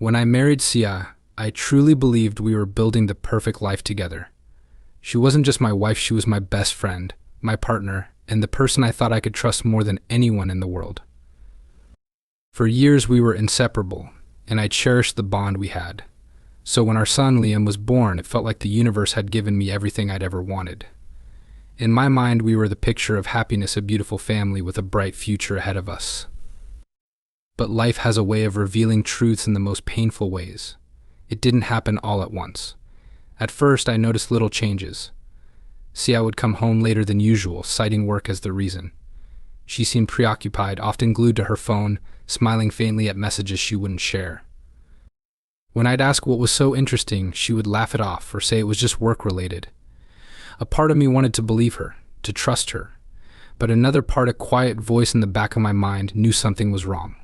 When I married Sia, I truly believed we were building the perfect life together. She wasn't just my wife, she was my best friend, my partner, and the person I thought I could trust more than anyone in the world. For years we were inseparable, and I cherished the bond we had. So when our son Liam was born, it felt like the universe had given me everything I'd ever wanted. In my mind, we were the picture of happiness, a beautiful family with a bright future ahead of us. But life has a way of revealing truths in the most painful ways. It didn't happen all at once. At first, I noticed little changes. Sia would come home later than usual, citing work as the reason. She seemed preoccupied, often glued to her phone, smiling faintly at messages she wouldn't share. When I'd ask what was so interesting, she would laugh it off or say it was just work-related. A part of me wanted to believe her, to trust her, but another part, a quiet voice in the back of my mind, knew something was wrong.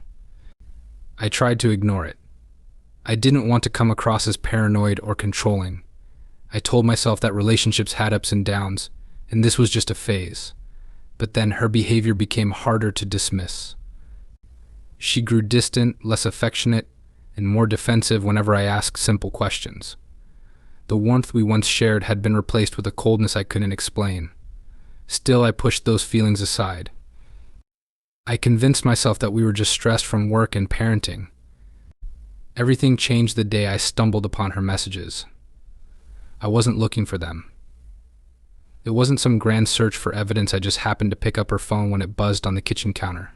I tried to ignore it. I didn't want to come across as paranoid or controlling. I told myself that relationships had ups and downs, and this was just a phase. But then her behavior became harder to dismiss. She grew distant, less affectionate, and more defensive whenever I asked simple questions. The warmth we once shared had been replaced with a coldness I couldn't explain. Still, I pushed those feelings aside. I convinced myself that we were just stressed from work and parenting. Everything changed the day I stumbled upon her messages. I wasn't looking for them. It wasn't some grand search for evidence, I just happened to pick up her phone when it buzzed on the kitchen counter.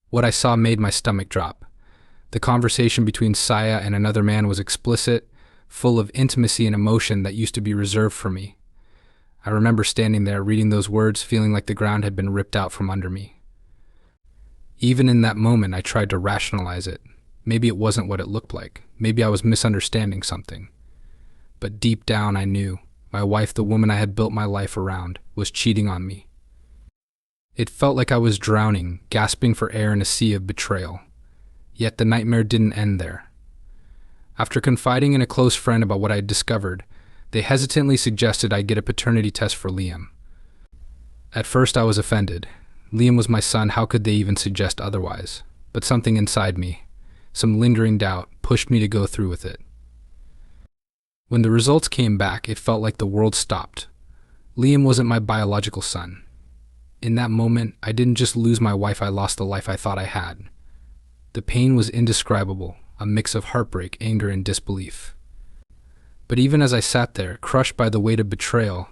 What I saw made my stomach drop. The conversation between Sia and another man was explicit, full of intimacy and emotion that used to be reserved for me. I remember standing there, reading those words, feeling like the ground had been ripped out from under me. Even in that moment, I tried to rationalize it. Maybe it wasn't what it looked like. Maybe I was misunderstanding something. But deep down, I knew my wife, the woman I had built my life around, was cheating on me. It felt like I was drowning, gasping for air in a sea of betrayal. Yet the nightmare didn't end there. After confiding in a close friend about what I had discovered, they hesitantly suggested I get a paternity test for Liam. At first I was offended. Liam was my son, how could they even suggest otherwise? But something inside me, some lingering doubt, pushed me to go through with it. When the results came back, it felt like the world stopped. Liam wasn't my biological son. In that moment, I didn't just lose my wife, I lost the life I thought I had. The pain was indescribable, a mix of heartbreak, anger, and disbelief. But even as I sat there, crushed by the weight of betrayal,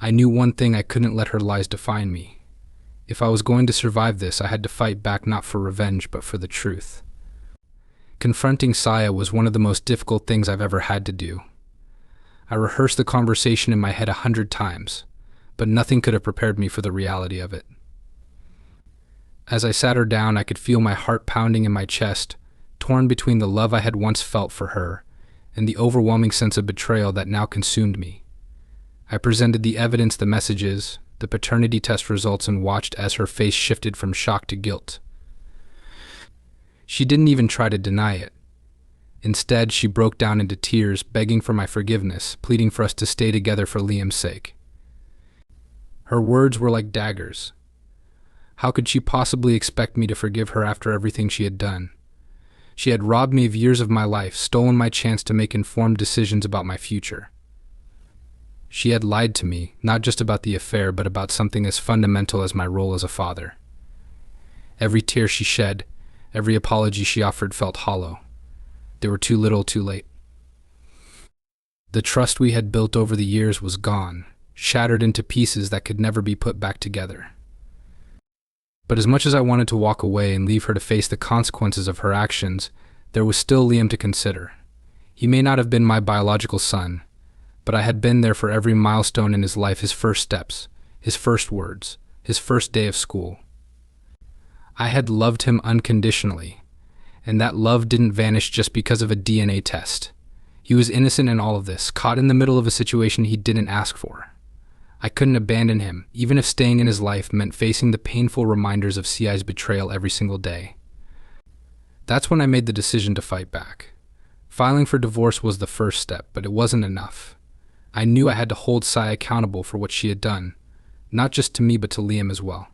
I knew one thing: I couldn't let her lies define me. If I was going to survive this, I had to fight back, not for revenge, but for the truth. Confronting Sia was one of the most difficult things I've ever had to do. I rehearsed the conversation in my head 100 times, but nothing could have prepared me for the reality of it. As I sat her down, I could feel my heart pounding in my chest, torn between the love I had once felt for her and the overwhelming sense of betrayal that now consumed me. I presented the evidence, the messages, the paternity test results, and watched as her face shifted from shock to guilt. She didn't even try to deny it. Instead, she broke down into tears, begging for my forgiveness, pleading for us to stay together for Liam's sake. Her words were like daggers. How could she possibly expect me to forgive her after everything she had done? She had robbed me of years of my life, stolen my chance to make informed decisions about my future. She had lied to me, not just about the affair, but about something as fundamental as my role as a father. Every tear she shed, every apology she offered felt hollow. They were too little, too late. The trust we had built over the years was gone, shattered into pieces that could never be put back together. But as much as I wanted to walk away and leave her to face the consequences of her actions, there was still Liam to consider. He may not have been my biological son, but I had been there for every milestone in his life: his first steps, his first words, his first day of school. I had loved him unconditionally, and that love didn't vanish just because of a DNA test. He was innocent in all of this, caught in the middle of a situation he didn't ask for. I couldn't abandon him, even if staying in his life meant facing the painful reminders of Si's betrayal every single day. That's when I made the decision to fight back. Filing for divorce was the first step, but it wasn't enough. I knew I had to hold Si accountable for what she had done, not just to me but to Liam as well.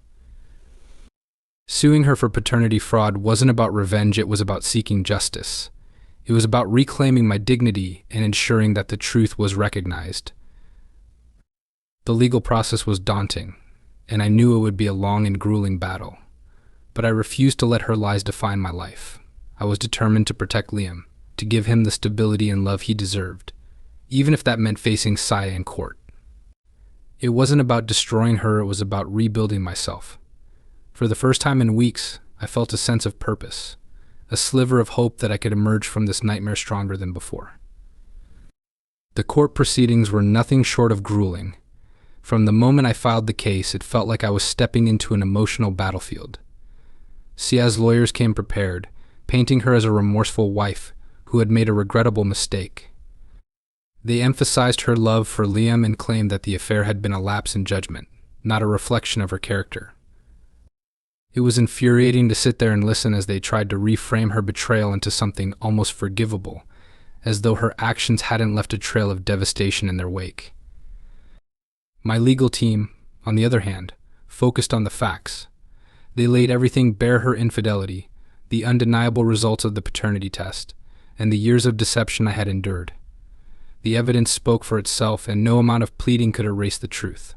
Suing her for paternity fraud wasn't about revenge, it was about seeking justice. It was about reclaiming my dignity and ensuring that the truth was recognized. The legal process was daunting, and I knew it would be a long and grueling battle. But I refused to let her lies define my life. I was determined to protect Liam, to give him the stability and love he deserved, even if that meant facing Saya in court. It wasn't about destroying her, it was about rebuilding myself. For the first time in weeks, I felt a sense of purpose, a sliver of hope that I could emerge from this nightmare stronger than before. The court proceedings were nothing short of grueling. From the moment I filed the case, it felt like I was stepping into an emotional battlefield. Sia's lawyers came prepared, painting her as a remorseful wife who had made a regrettable mistake. They emphasized her love for Liam and claimed that the affair had been a lapse in judgment, not a reflection of her character. It was infuriating to sit there and listen as they tried to reframe her betrayal into something almost forgivable, as though her actions hadn't left a trail of devastation in their wake. My legal team, on the other hand, focused on the facts. They laid everything bare: her infidelity, the undeniable results of the paternity test, and the years of deception I had endured. The evidence spoke for itself, and no amount of pleading could erase the truth.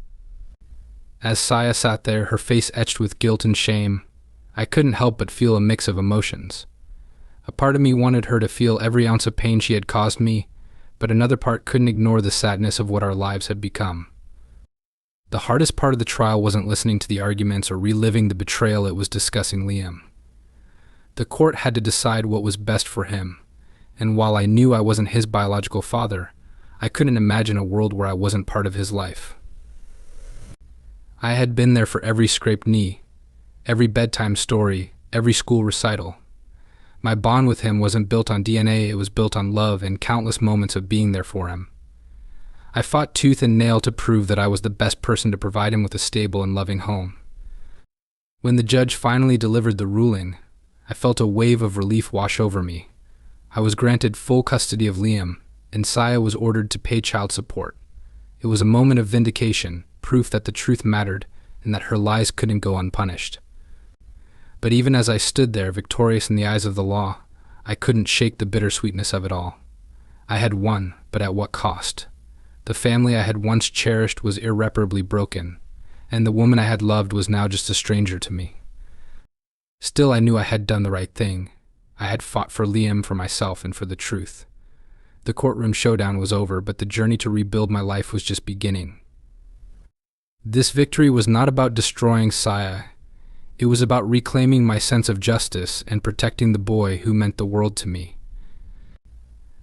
As Saya sat there, her face etched with guilt and shame, I couldn't help but feel a mix of emotions. A part of me wanted her to feel every ounce of pain she had caused me, but another part couldn't ignore the sadness of what our lives had become. The hardest part of the trial wasn't listening to the arguments or reliving the betrayal, it was discussing Liam. The court had to decide what was best for him, and while I knew I wasn't his biological father, I couldn't imagine a world where I wasn't part of his life. I had been there for every scraped knee, every bedtime story, every school recital. My bond with him wasn't built on DNA, it was built on love and countless moments of being there for him. I fought tooth and nail to prove that I was the best person to provide him with a stable and loving home. When the judge finally delivered the ruling, I felt a wave of relief wash over me. I was granted full custody of Liam, and Saya was ordered to pay child support. It was a moment of vindication, proof that the truth mattered and that her lies couldn't go unpunished. But even as I stood there, victorious in the eyes of the law, I couldn't shake the bittersweetness of it all. I had won, but at what cost? The family I had once cherished was irreparably broken, and the woman I had loved was now just a stranger to me. Still, I knew I had done the right thing. I had fought for Liam, for myself, and for the truth. The courtroom showdown was over, but the journey to rebuild my life was just beginning. This victory was not about destroying Saya. It was about reclaiming my sense of justice and protecting the boy who meant the world to me.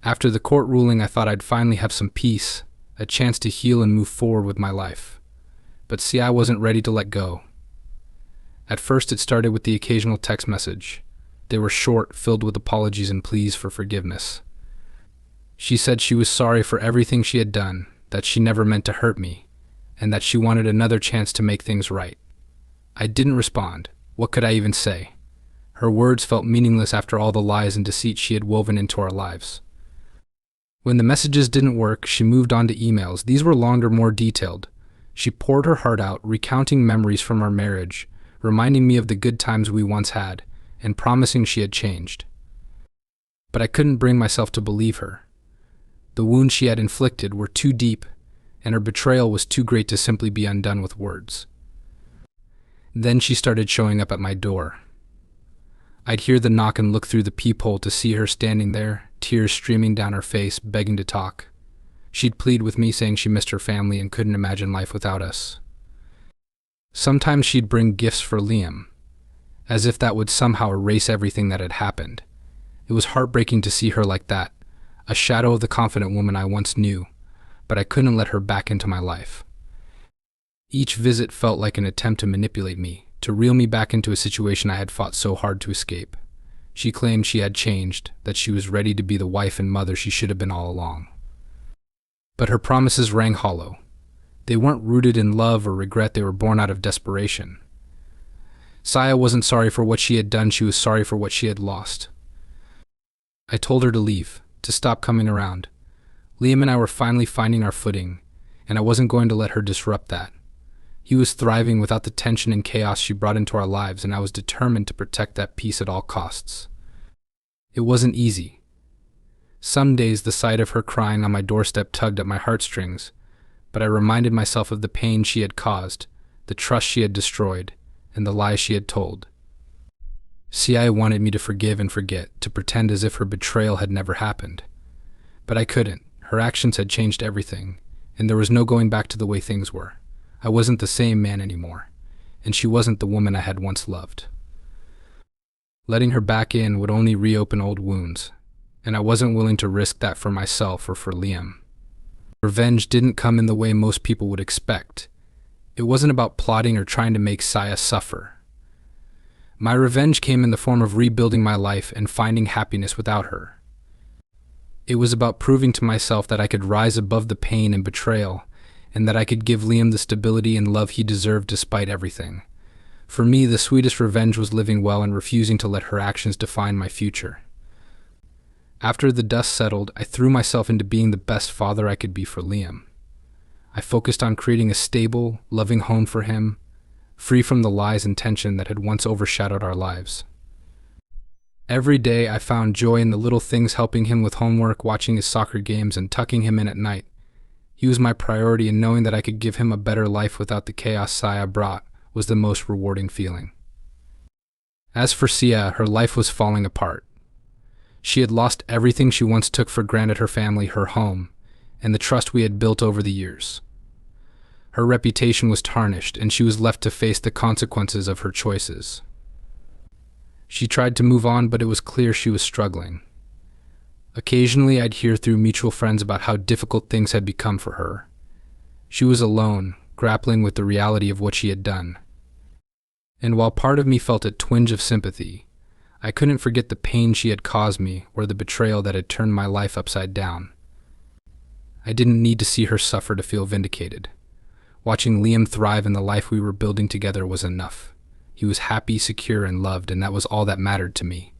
After the court ruling, I thought I'd finally have some peace, a chance to heal and move forward with my life. But Sia wasn't ready to let go. At first, it started with the occasional text message. They were short, filled with apologies and pleas for forgiveness. She said she was sorry for everything she had done, that she never meant to hurt me, and that she wanted another chance to make things right. I didn't respond. What could I even say? Her words felt meaningless after all the lies and deceit she had woven into our lives. When the messages didn't work, she moved on to emails. These were longer, more detailed. She poured her heart out, recounting memories from our marriage, reminding me of the good times we once had, and promising she had changed. But I couldn't bring myself to believe her. The wounds she had inflicted were too deep, and her betrayal was too great to simply be undone with words. Then she started showing up at my door. I'd hear the knock and look through the peephole to see her standing there, tears streaming down her face, begging to talk. She'd plead with me, saying she missed her family and couldn't imagine life without us. Sometimes she'd bring gifts for Liam, as if that would somehow erase everything that had happened. It was heartbreaking to see her like that, a shadow of the confident woman I once knew, but I couldn't let her back into my life. Each visit felt like an attempt to manipulate me, to reel me back into a situation I had fought so hard to escape. She claimed she had changed, that she was ready to be the wife and mother she should have been all along. But her promises rang hollow. They weren't rooted in love or regret, they were born out of desperation. Saya wasn't sorry for what she had done, she was sorry for what she had lost. I told her to leave, to stop coming around. Liam and I were finally finding our footing, and I wasn't going to let her disrupt that. He was thriving without the tension and chaos she brought into our lives, and I was determined to protect that peace at all costs. It wasn't easy. Some days the sight of her crying on my doorstep tugged at my heartstrings, but I reminded myself of the pain she had caused, the trust she had destroyed, and the lies she had told. I wanted me to forgive and forget, to pretend as if her betrayal had never happened. But I couldn't. Her actions had changed everything, and there was no going back to the way things were. I wasn't the same man anymore, and she wasn't the woman I had once loved. Letting her back in would only reopen old wounds, and I wasn't willing to risk that for myself or for Liam. Revenge didn't come in the way most people would expect. It wasn't about plotting or trying to make Saya suffer. My revenge came in the form of rebuilding my life and finding happiness without her. It was about proving to myself that I could rise above the pain and betrayal, and that I could give Liam the stability and love he deserved despite everything. For me, the sweetest revenge was living well and refusing to let her actions define my future. After the dust settled, I threw myself into being the best father I could be for Liam. I focused on creating a stable, loving home for him, free from the lies and tension that had once overshadowed our lives. Every day I found joy in the little things, helping him with homework, watching his soccer games, and tucking him in at night. He was my priority, and knowing that I could give him a better life without the chaos Saya brought was the most rewarding feeling. As for Sia, her life was falling apart. She had lost everything she once took for granted: her family, her home, and the trust we had built over the years. Her reputation was tarnished, and she was left to face the consequences of her choices. She tried to move on, but it was clear she was struggling. Occasionally, I'd hear through mutual friends about how difficult things had become for her. She was alone, grappling with the reality of what she had done. And while part of me felt a twinge of sympathy, I couldn't forget the pain she had caused me or the betrayal that had turned my life upside down. I didn't need to see her suffer to feel vindicated. Watching Liam thrive in the life we were building together was enough. He was happy, secure, and loved, and that was all that mattered to me.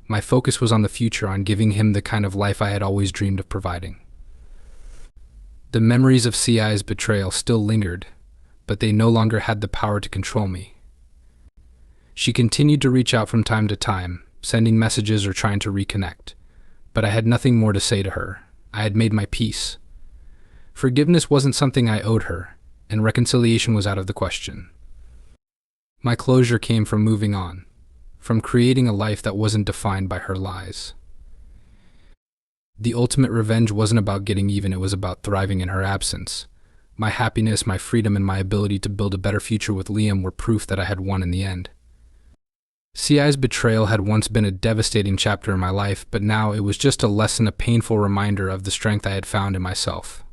My focus was on the future, on giving him the kind of life I had always dreamed of providing. The memories of Sia's betrayal still lingered, but they no longer had the power to control me. She continued to reach out from time to time, sending messages or trying to reconnect, but I had nothing more to say to her. I had made my peace. Forgiveness wasn't something I owed her, and reconciliation was out of the question. My closure came from moving on, from creating a life that wasn't defined by her lies. The ultimate revenge wasn't about getting even, it was about thriving in her absence. My happiness, my freedom, and my ability to build a better future with Liam were proof that I had won in the end. Sia's betrayal had once been a devastating chapter in my life, but now it was just a lesson, a painful reminder of the strength I had found in myself.